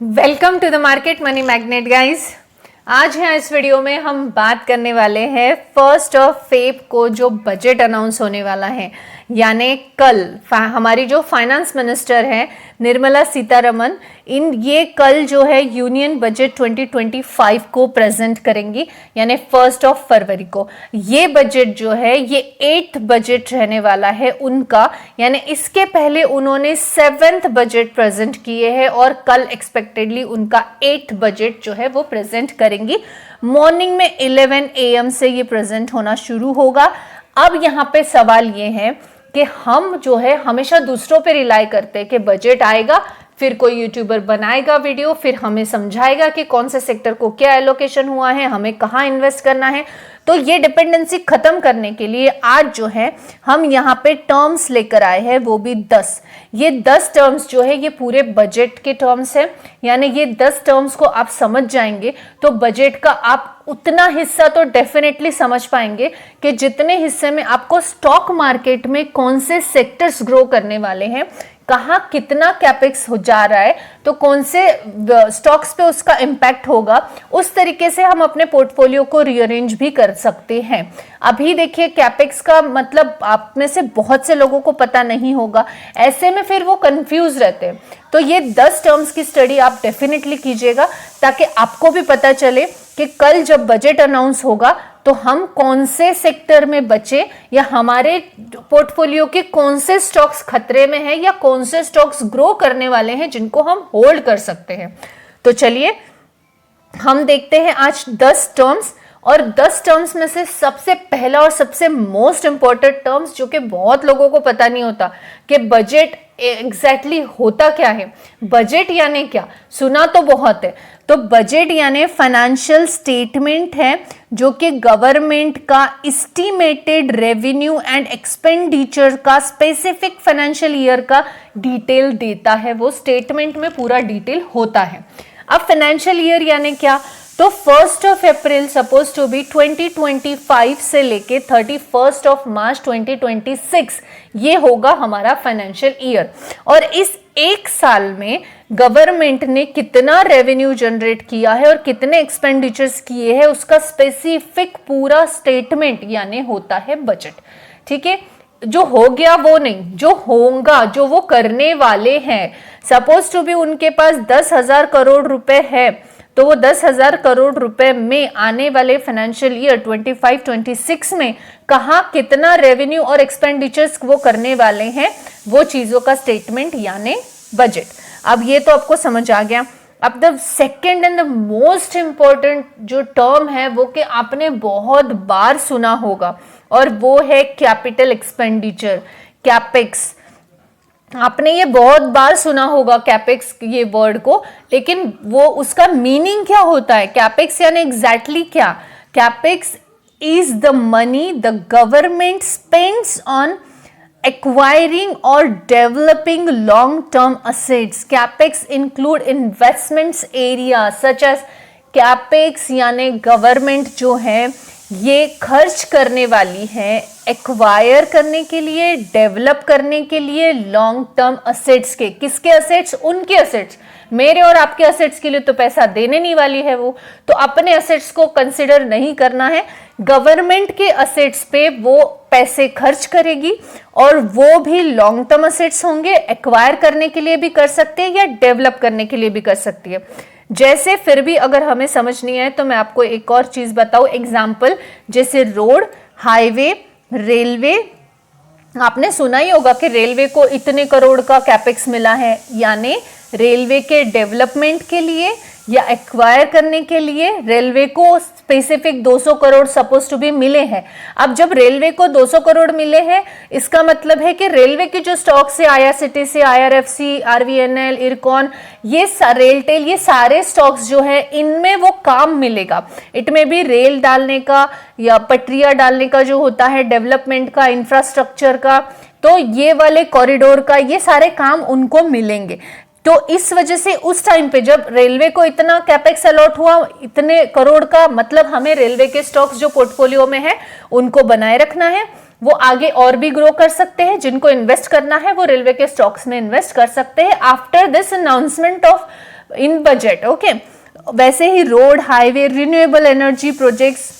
Welcome to the market money magnet guys. आज है इस वीडियो में हम बात करने वाले हैं 1 फेब को जो बजट अनाउंस होने वाला है, यानी कल हमारी जो फाइनेंस मिनिस्टर है निर्मला सीतारमन, ये कल जो है यूनियन बजट 2025 को प्रेजेंट करेंगी, यानी 1 फरवरी को। ये बजट जो है ये 8th बजट रहने वाला है उनका, यानी इसके पहले उन्होंने 7th बजट प्रेजेंट किए हैं और कल एक्सपेक्टेडली उनका 8th बजट जो है वो प्रेजेंट करेंगी। मॉर्निंग में 11 AM से ये प्रेजेंट होना शुरू होगा। अब यहाँ पे सवाल ये है कि हम जो है हमेशा दूसरों पे रिलाई करते हैं कि बजट आएगा, फिर कोई यूट्यूबर बनाएगा वीडियो, फिर हमें समझाएगा कि कौन से सेक्टर को क्या एलोकेशन हुआ है, हमें कहाँ इन्वेस्ट करना है। तो ये डिपेंडेंसी खत्म करने के लिए आज जो है हम यहाँ पे टर्म्स लेकर आए हैं, वो भी 10। ये 10 टर्म्स जो है ये पूरे बजट के टर्म्स है, यानी ये 10 टर्म्स को आप समझ जाएंगे तो बजट का आप उतना हिस्सा तो डेफिनेटली समझ पाएंगे कि जितने हिस्से में आपको स्टॉक मार्केट में कौन से सेक्टर्स ग्रो करने वाले हैं, कहाँ कितना कैपेक्स हो जा रहा है, तो कौन से स्टॉक्स पे उसका इम्पैक्ट होगा, उस तरीके से हम अपने पोर्टफोलियो को रीअरेंज भी कर सकते हैं। अभी देखिए कैपेक्स का मतलब आप में से बहुत से लोगों को पता नहीं होगा, ऐसे में फिर वो कंफ्यूज रहते हैं। तो ये 10 टर्म्स की स्टडी आप डेफिनेटली कीजिएगा ताकि आपको भी पता चले कि कल जब बजट अनाउंस होगा तो हम कौन से सेक्टर में बचे, या हमारे पोर्टफोलियो के कौन से स्टॉक्स खतरे में हैं, या कौन से स्टॉक्स ग्रो करने वाले हैं जिनको हम होल्ड कर सकते हैं। तो चलिए हम देखते हैं आज 10 टर्म्स, और 10 टर्म्स में से सबसे पहला और सबसे मोस्ट इंपॉर्टेंट टर्म्स जो कि बहुत लोगों को पता नहीं होता कि बजट एग्जैक्टली होता क्या है। बजट यानी क्या, सुना तो बहुत है। तो बजट यानी फाइनेंशियल स्टेटमेंट है जो कि गवर्नमेंट का एस्टिमेटेड रेवेन्यू एंड एक्सपेंडिचर का स्पेसिफिक फाइनेंशियल ईयर का डिटेल देता है। वो स्टेटमेंट में पूरा डिटेल होता है। अब फाइनेंशियल ईयर यानी क्या, तो 1 अप्रैल सपोज टू बी 2025 से लेके 31 मार्च 2026 ये होगा हमारा फाइनेंशियल ईयर। और इस एक साल में गवर्नमेंट ने कितना रेवेन्यू जनरेट किया है और कितने एक्सपेंडिचर्स किए हैं उसका स्पेसिफिक पूरा स्टेटमेंट यानी होता है बजट। ठीक है, जो हो गया वो नहीं, जो होगा, जो वो करने वाले हैं। सपोज टू बी उनके पास 10,000 करोड़ रुपए है, तो वो 10,000 करोड़ रुपए में आने वाले फाइनेंशियल ईयर 25-26 में कहाँ कितना रेवेन्यू और एक्सपेंडिचर्स वो करने वाले हैं, वो चीजों का स्टेटमेंट यानी बजट। अब ये तो आपको समझ आ गया। अब the second and the most important जो टर्म है वो कि आपने बहुत बार सुना होगा, और वो है कैपिटल एक्सपेंडिचर, कैपेक्स। आपने ये बहुत बार सुना होगा कैपेक्स ये वर्ड को, लेकिन वो उसका मीनिंग क्या होता है। कैपेक्स यानी एग्जैक्टली क्या, capex is the money the government spends on acquiring or developing long-term assets. Capex include investments area such as capex यानी गवर्नमेंट जो है ये खर्च करने वाली है एक्वायर करने के लिए, डेवलप करने के लिए लॉन्ग टर्म असेट्स के। किसके असेट्स? उनके असेट्स। मेरे और आपके असेट्स के लिए तो पैसा देने नहीं वाली है वो, तो अपने असेट्स को कंसिडर नहीं करना है। गवर्नमेंट के असेट्स पे वो पैसे खर्च करेगी, और वो भी लॉन्ग टर्म असेट्स होंगे, एक्वायर करने के लिए भी कर सकते हैं या डेवलप करने के लिए भी कर सकती है। जैसे फिर भी अगर हमें समझ नहीं आए तो मैं आपको एक और चीज बताऊं, एग्जाम्पल जैसे रोड, हाईवे, रेलवे। आपने सुना ही होगा कि रेलवे को इतने करोड़ का कैपेक्स मिला है, यानी रेलवे के डेवलपमेंट के लिए या एक्वायर करने के लिए रेलवे को specific 200 crore suppose to be मिले हैं। अब जब रेलवे को 200 करोड़ मिले हैं, इसका मतलब है कि रेलवे के जो स्टॉक्स है, IRCTC, IRFC, RVNL, इरकॉन, ये रेलटेल, ये सारे स्टॉक्स जो है इनमें वो काम मिलेगा। इट में भी रेल डालने का या पटरिया डालने का जो होता है, डेवलपमेंट का, इंफ्रास्ट्रक्चर का, तो ये वाले कॉरिडोर का, ये सारे काम उनको मिलेंगे। तो इस वजह से उस टाइम पे जब रेलवे को इतना कैपेक्स अलॉट हुआ, इतने करोड़ का, मतलब हमें रेलवे के स्टॉक्स जो पोर्टफोलियो में है उनको बनाए रखना है। वो आगे और भी ग्रो कर सकते हैं, जिनको इन्वेस्ट करना है वो रेलवे के स्टॉक्स में इन्वेस्ट कर सकते हैं after this announcement of in budget, okay. वैसे ही road, highway, renewable energy projects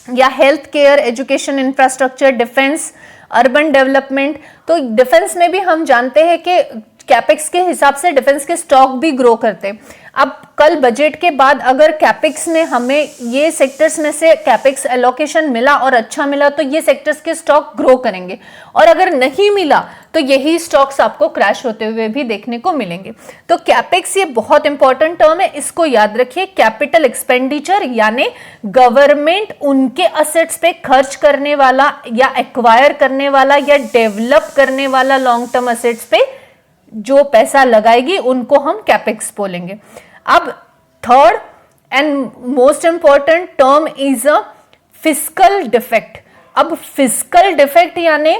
या health care, education infrastructure, defence, urban development. तो डिफेंस में भी हम जानते हैं कि कैपेक्स के हिसाब से डिफेंस के स्टॉक भी ग्रो करते हैं। अब कल बजट के बाद अगर कैपेक्स में हमें ये सेक्टर्स में से कैपेक्स एलोकेशन मिला और अच्छा मिला तो ये सेक्टर्स के स्टॉक ग्रो करेंगे, और अगर नहीं मिला तो यही स्टॉक्स आपको क्रैश होते हुए भी देखने को मिलेंगे। तो कैपेक्स ये बहुत इंपॉर्टेंट टर्म है, इसको याद रखिए। कैपिटल एक्सपेंडिचर यानी गवर्नमेंट उनके असेट्स पे खर्च करने वाला या एक्वायर करने वाला या डेवलप करने वाला लॉन्ग टर्म असेट्स पे जो पैसा लगाएगी उनको हम कैपेक्स बोलेंगे। अब third and most important term is a fiscal defect. अब फिस्कल डिफेक्ट यानी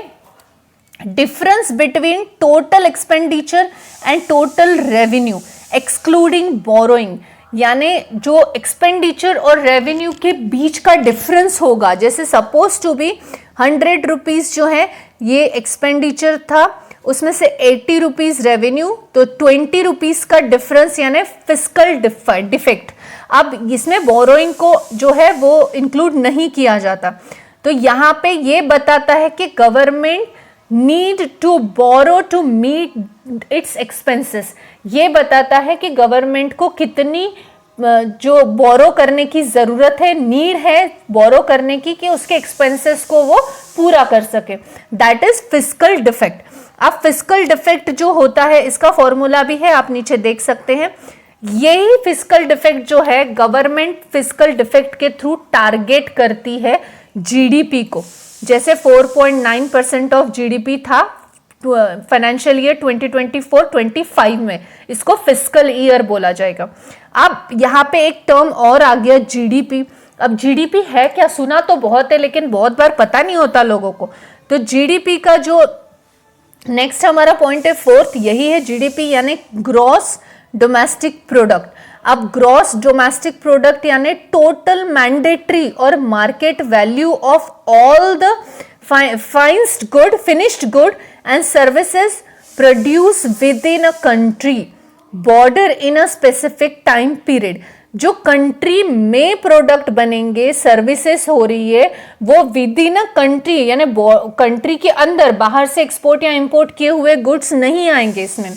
difference between total expenditure and total revenue excluding borrowing, यानी जो एक्सपेंडिचर और रेवेन्यू के बीच का डिफरेंस होगा। जैसे सपोज टू बी 100 रुपीज जो है ये एक्सपेंडिचर था, उसमें से 80 रुपीज रेवेन्यू, तो 20 रुपीज का डिफरेंस यानी फिस्कल डिफेक्ट। अब इसमें बोरोइंग को जो है वो इंक्लूड नहीं किया जाता। तो यहाँ पे ये बताता है कि government need to borrow to meet its expenses. ये बताता है कि गवर्नमेंट को कितनी जो बोरो करने की जरूरत है, नीड है बोरो करने की, कि उसके एक्सपेंसेस को वो पूरा कर सके। That is fiscal defect. अब फिस्कल डिफेक्ट जो होता है इसका फॉर्मूला भी है, आप नीचे देख सकते हैं। यही फिस्कल डिफेक्ट जो है गवर्नमेंट फिस्कल डिफेक्ट के थ्रू टारगेट करती है जीडीपी को। जैसे 4.9% ऑफ जीडीपी था फाइनेंशियल ईयर 2024-25 में, इसको फिस्कल ईयर बोला जाएगा। अब यहाँ पे एक टर्म और आ गया जीडीपी। अब जीडीपी है क्या, सुना तो बहुत है लेकिन बहुत बार पता नहीं होता लोगों को। तो जीडीपी का जो नेक्स्ट हमारा पॉइंट है फोर्थ, यही है जीडीपी यानी ग्रॉस डोमेस्टिक प्रोडक्ट। अब ग्रॉस डोमेस्टिक प्रोडक्ट यानी टोटल मैंडेटरी और market value of all the finished good and services produced within a country border in a specific time period। जो country में product बनेंगे, services हो रही है, वो विद इन अ कंट्री यानी कंट्री के अंदर, बाहर से एक्सपोर्ट या इंपोर्ट किए हुए गुड्स नहीं आएंगे इसमें,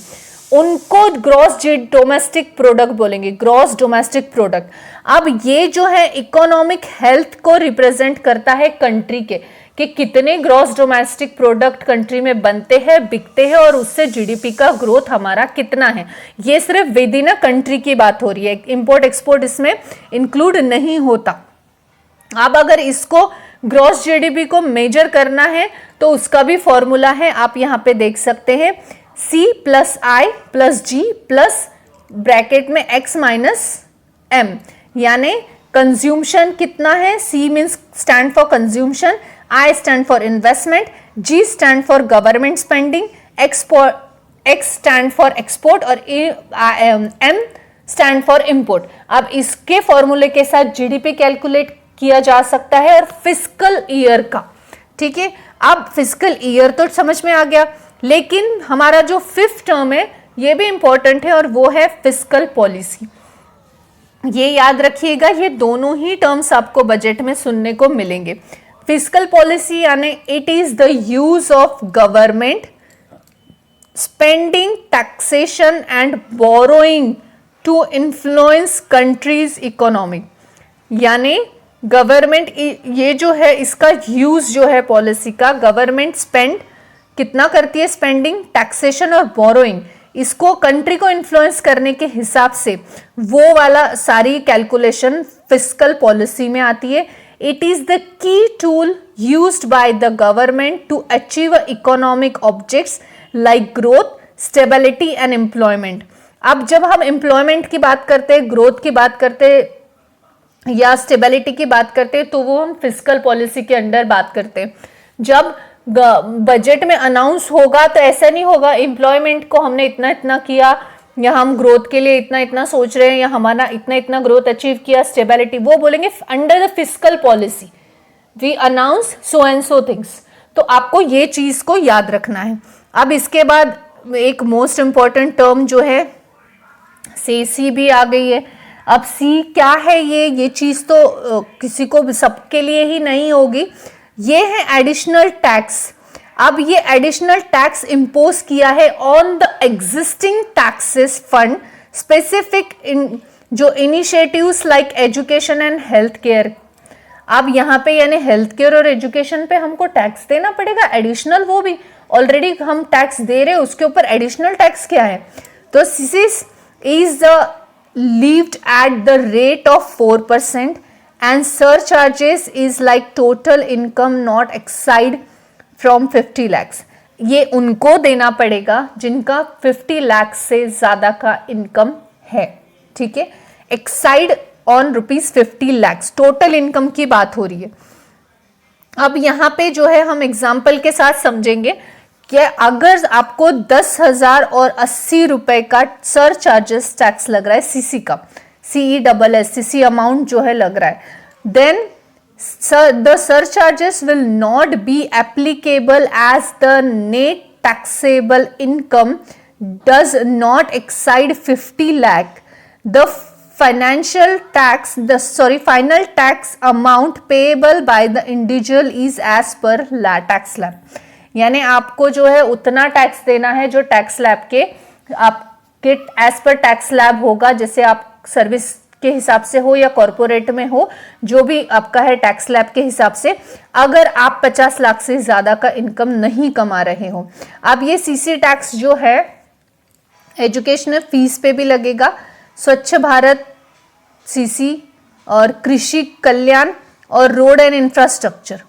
उनको ग्रॉस डोमेस्टिक प्रोडक्ट बोलेंगे, ग्रॉस डोमेस्टिक प्रोडक्ट। अब ये जो है इकोनॉमिक हेल्थ को रिप्रेजेंट करता है कंट्री के, कि कितने ग्रॉस डोमेस्टिक प्रोडक्ट कंट्री में बनते हैं, बिकते हैं, और उससे जीडीपी का ग्रोथ हमारा कितना है। ये सिर्फ विद इन अ कंट्री की बात हो रही है, इंपोर्ट एक्सपोर्ट इसमें इंक्लूड नहीं होता। अब अगर इसको ग्रॉस जीडीपी को मेजर करना है तो उसका भी फॉर्मूला है, आप यहाँ पे देख सकते हैं, C + I + G plus bracket में X - M, यानी कंज्यूमशन कितना है। C means stand for consumption, I stand for investment, G stand for government spending, X stand for export और M stand for import। अब इसके फॉर्मूले के साथ जीडीपी कैलकुलेट किया जा सकता है और फिस्कल ईयर का, ठीक है। अब फिस्कल ईयर तो समझ में आ गया, लेकिन हमारा जो फिफ्थ टर्म है ये भी इंपॉर्टेंट है और वो है फिस्कल पॉलिसी। ये याद रखिएगा, ये दोनों ही टर्म्स आपको बजट में सुनने को मिलेंगे। फिस्कल पॉलिसी यानी it is the use of government spending, taxation and borrowing to influence countries economy. यानी गवर्नमेंट, ये जो है इसका यूज जो है पॉलिसी का, गवर्नमेंट स्पेंड कितना करती है, स्पेंडिंग, टैक्सेशन और बोरोइंग, इसको कंट्री को इन्फ्लुएंस करने के हिसाब से वो वाला सारी कैलकुलेशन फिस्कल पॉलिसी में आती है। It is the key tool used by the government to achieve economic objects like growth, stability and employment। अब जब हम एम्प्लॉयमेंट की बात करते हैं, ग्रोथ की बात करते हैं या स्टेबिलिटी की बात करते हैं, तो वो हम फिस्कल पॉलिसी के अंडर बात करते हैं। जब बजट में अनाउंस होगा तो ऐसा नहीं होगा एम्प्लॉयमेंट को हमने इतना इतना किया, या हम ग्रोथ के लिए इतना इतना सोच रहे हैं, या हमारा इतना इतना ग्रोथ अचीव किया, स्टेबिलिटी, वो बोलेंगे under the fiscal policy we announce so and so things. तो आपको ये चीज को याद रखना है। अब इसके बाद एक मोस्ट इंपॉर्टेंट टर्म जो है सी भी आ गई है। अब सी क्या है, ये चीज तो किसी को सबके लिए ही नहीं होगी। ये है एडिशनल टैक्स। अब ये एडिशनल टैक्स इम्पोज किया है on the existing taxes fund specific in जो initiatives like education and health care. अब यहाँ पे यानी हेल्थ केयर और एजुकेशन पे हमको टैक्स देना पड़ेगा एडिशनल, वो भी ऑलरेडी हम टैक्स दे रहे हैं, उसके ऊपर एडिशनल टैक्स क्या है? तो this is the levied at the rate of 4% and surcharges is like total income not exceed from 50 lakhs। ये उनको देना पड़ेगा जिनका 50 लाख से ज्यादा का इनकम है, ठीक है। Exide on ₹50 lakhs total income की बात हो रही है। अब यहाँ पे जो है हम एग्जाम्पल के साथ समझेंगे कि अगर आपको 10,000 और 80 रुपए का सर चार्जेस टैक्स लग रहा है, सीसी का, CESS अमाउंट जो है लग रहा है, then the surcharges will not be applicable as the net taxable income does not exceed 50 lakh. The financial tax final tax amount payable by the individual is as per tax slab. यानी आपको जो है उतना tax देना है जो tax slab के आपके एज पर टैक्स स्लैब होगा, जैसे आप सर्विस के हिसाब से हो या कॉर्पोरेट में हो, जो भी आपका है टैक्स स्लैब के हिसाब से, अगर आप 50 लाख से ज्यादा का इनकम नहीं कमा रहे हो। अब ये सीसी टैक्स जो है एजुकेशनल फीस पे भी लगेगा, स्वच्छ भारत सीसी और कृषि कल्याण और रोड एंड इंफ्रास्ट्रक्चर,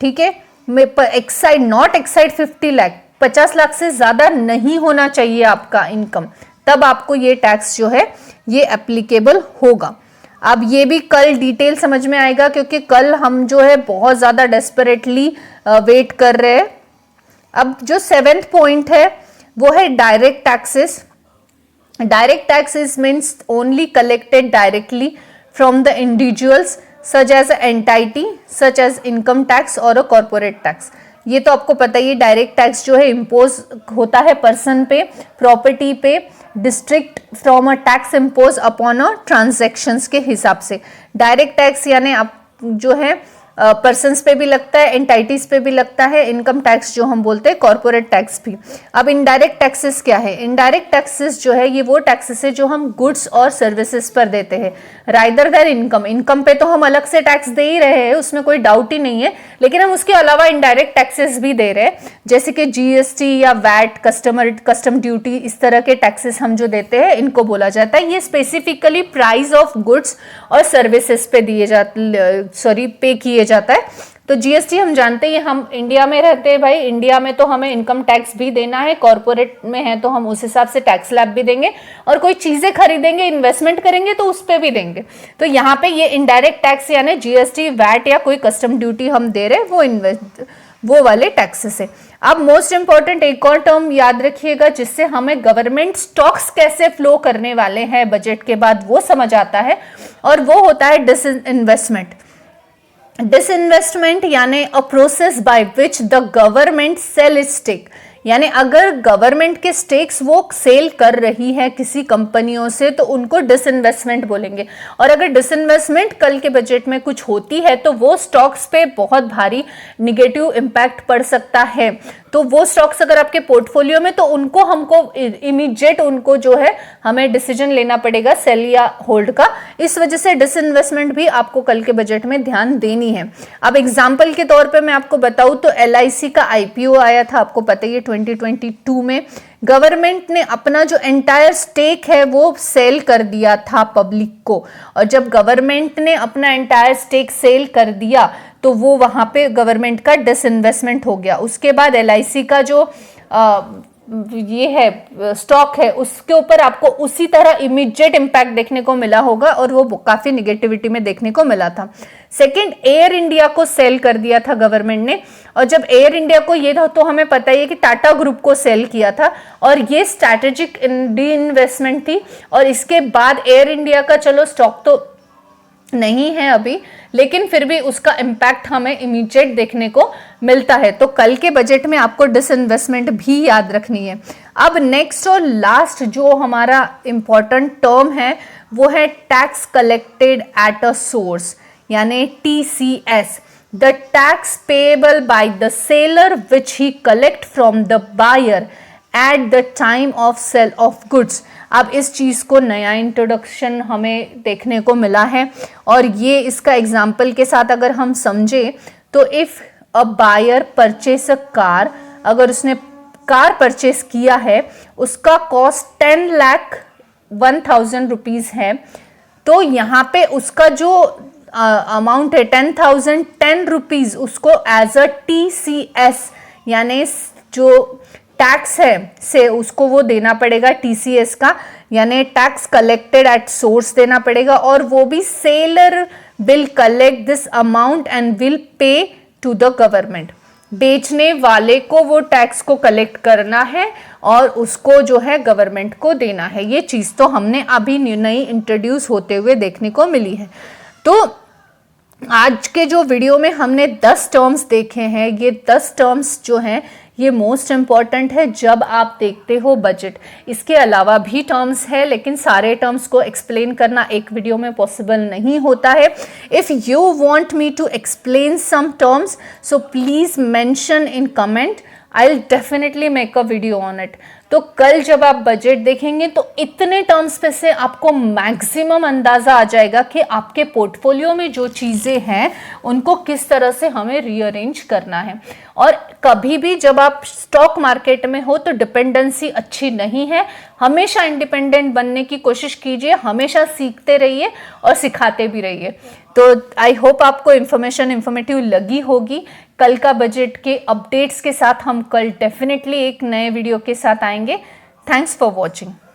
ठीक है। Exide not exceed 50 lakh, 50 lakh से ज्यादा नहीं होना चाहिए आपका इनकम, तब आपको ये टैक्स जो है ये एप्लीकेबल होगा। अब ये भी कल डिटेल समझ में आएगा, क्योंकि कल हम जो है बहुत ज्यादा डेस्परेटली वेट कर रहे हैं। अब जो 7th पॉइंट है वो है direct taxes. Direct taxes means only collected directly from the individuals such as entity such as income tax और अ कॉर्पोरेट टैक्स। ये तो आपको पता ही, डायरेक्ट टैक्स जो है इम्पोज होता है पर्सन पे, प्रॉपर्टी पे, district from a tax impose upon a transactions के हिसाब से। डायरेक्ट टैक्स यानी आप जो है पर्सन्स पे भी लगता है, एंटाइटीज पे भी लगता है, इनकम टैक्स जो हम बोलते हैं, कॉर्पोरेट टैक्स भी। अब इनडायरेक्ट टैक्सेस क्या है? इनडायरेक्ट टैक्सेस जो है ये वो टैक्सेस है जो हम गुड्स और सर्विसेज पर देते हैं रादर देन इनकम। इनकम पे तो हम अलग से टैक्स दे ही रहे हैं, उसमें कोई डाउट ही नहीं है, लेकिन हम उसके अलावा इनडायरेक्ट टैक्सेस भी दे रहे हैं, जैसे कि GST या वैट, कस्टम ड्यूटी, इस तरह के टैक्सेस हम जो देते हैं इनको बोला जाता है। ये स्पेसिफिकली प्राइस ऑफ गुड्स और सर्विसेज पे पे किए जाता है। तो GST हम जानते हैं, हम इंडिया में रहते हैं भाई, इंडिया में तो हमें इनकम टैक्स भी देना है, कॉर्पोरेट में है तो हम उस हिसाब से टैक्स स्लैब भी देंगे, और कोई चीजें खरीदेंगे, इन्वेस्टमेंट करेंगे तो उस पे भी देंगे। तो यहाँ पे ये इनडायरेक्ट टैक्स यानी GST, वैट या कोई कस्टम ड्यूटी हम दे रहे हैं, वो वाले टैक्सेस है। अब मोस्ट इंपॉर्टेंट एक और टर्म याद रखिएगा जिससे हमें गवर्नमेंट स्टॉक्स कैसे फ्लो करने वाले हैं बजट के बाद वो समझ आता है, और वो होता है डिसइन्वेस्टमेंट। डिसइन्वेस्टमेंट यानी a process by which the government sell stake, यानी अगर गवर्नमेंट के स्टेक्स वो सेल कर रही है किसी कंपनियों से तो उनको डिसइन्वेस्टमेंट बोलेंगे। और अगर डिसइन्वेस्टमेंट कल के बजट में कुछ होती है तो वो स्टॉक्स पे बहुत भारी निगेटिव इम्पैक्ट पड़ सकता है। तो वो स्टॉक्स अगर आपके पोर्टफोलियो में, तो उनको हमको इमीडिएट उनको जो है हमें डिसीजन लेना पड़ेगा सेल या होल्ड का। इस वजह से डिसइन्वेस्टमेंट भी आपको कल के बजट में ध्यान देनी है। अब एग्जाम्पल के तौर पे मैं आपको बताऊं तो LIC का IPO आया था, आपको पता ही है 2022 में। गवर्नमेंट ने अपना जो एंटायर स्टेक है वो सेल कर दिया था पब्लिक को, और जब गवर्नमेंट ने अपना एंटायर स्टेक सेल कर दिया तो वो वहां पे गवर्नमेंट का डिसइन्वेस्टमेंट हो गया। उसके बाद LIC का जो ये है स्टॉक है उसके ऊपर आपको उसी तरह इमीडिएट इंपैक्ट देखने को मिला होगा, और वो काफी निगेटिविटी में देखने को मिला था। सेकंड, एयर इंडिया को सेल कर दिया था गवर्नमेंट ने, और जब एयर इंडिया को, ये तो हमें पता ही है कि टाटा ग्रुप को सेल किया था, और ये स्ट्रैटेजिक डी इन्वेस्टमेंट थी। और इसके बाद एयर इंडिया का चलो स्टॉक तो नहीं है अभी, लेकिन फिर भी उसका इम्पैक्ट हमें इमीडिएट देखने को मिलता है। तो कल के बजट में आपको डिसइन्वेस्टमेंट भी याद रखनी है। अब नेक्स्ट और लास्ट जो हमारा इम्पॉर्टेंट टर्म है वो है tax collected at a source, यानी TCS, the tax payable by the seller which he collect from the buyer at the time of sale of goods. अब इस चीज़ को नया इंट्रोडक्शन हमें देखने को मिला है, और ये इसका एग्जाम्पल के साथ अगर हम समझें तो if a buyer purchase a car, अगर उसने कार परचेस किया है, उसका कॉस्ट 10,01,000 रुपीज़ है, तो यहाँ पे उसका जो अमाउंट है 10,010 रुपीज़ उसको एज अ TCS यानी जो टैक्स है से उसको वो देना पड़ेगा TCS का, यानी टैक्स कलेक्टेड एट सोर्स देना पड़ेगा, और वो भी seller will collect this amount and will pay to the government. बेचने वाले को वो टैक्स को कलेक्ट करना है और उसको जो है गवर्नमेंट को देना है। ये चीज़ तो हमने अभी नई इंट्रोड्यूस होते हुए देखने को मिली है। तो आज के जो वीडियो में हमने 10 टर्म्स देखे हैं, ये 10 टर्म्स जो हैं ये मोस्ट इम्पॉर्टेंट है जब आप देखते हो बजट। इसके अलावा भी टर्म्स है, लेकिन सारे टर्म्स को एक्सप्लेन करना एक वीडियो में पॉसिबल नहीं होता है। If you want me to explain some terms so please mention in comment, I will definitely make a video on it. तो कल जब आप बजट देखेंगे तो इतने टर्म्स पे से आपको मैक्सिमम अंदाज़ा आ जाएगा कि आपके पोर्टफोलियो में जो चीज़ें हैं उनको किस तरह से हमें रीअरेंज करना है। और कभी भी जब आप स्टॉक मार्केट में हो तो डिपेंडेंसी अच्छी नहीं है, हमेशा इंडिपेंडेंट बनने की कोशिश कीजिए, हमेशा सीखते रहिए और सिखाते भी रहिए। तो आई होप आपको इन्फॉर्मेटिव लगी होगी। कल का बजट के अपडेट्स के साथ हम कल डेफिनेटली एक नए वीडियो के साथ आएंगे। Thanks for watching.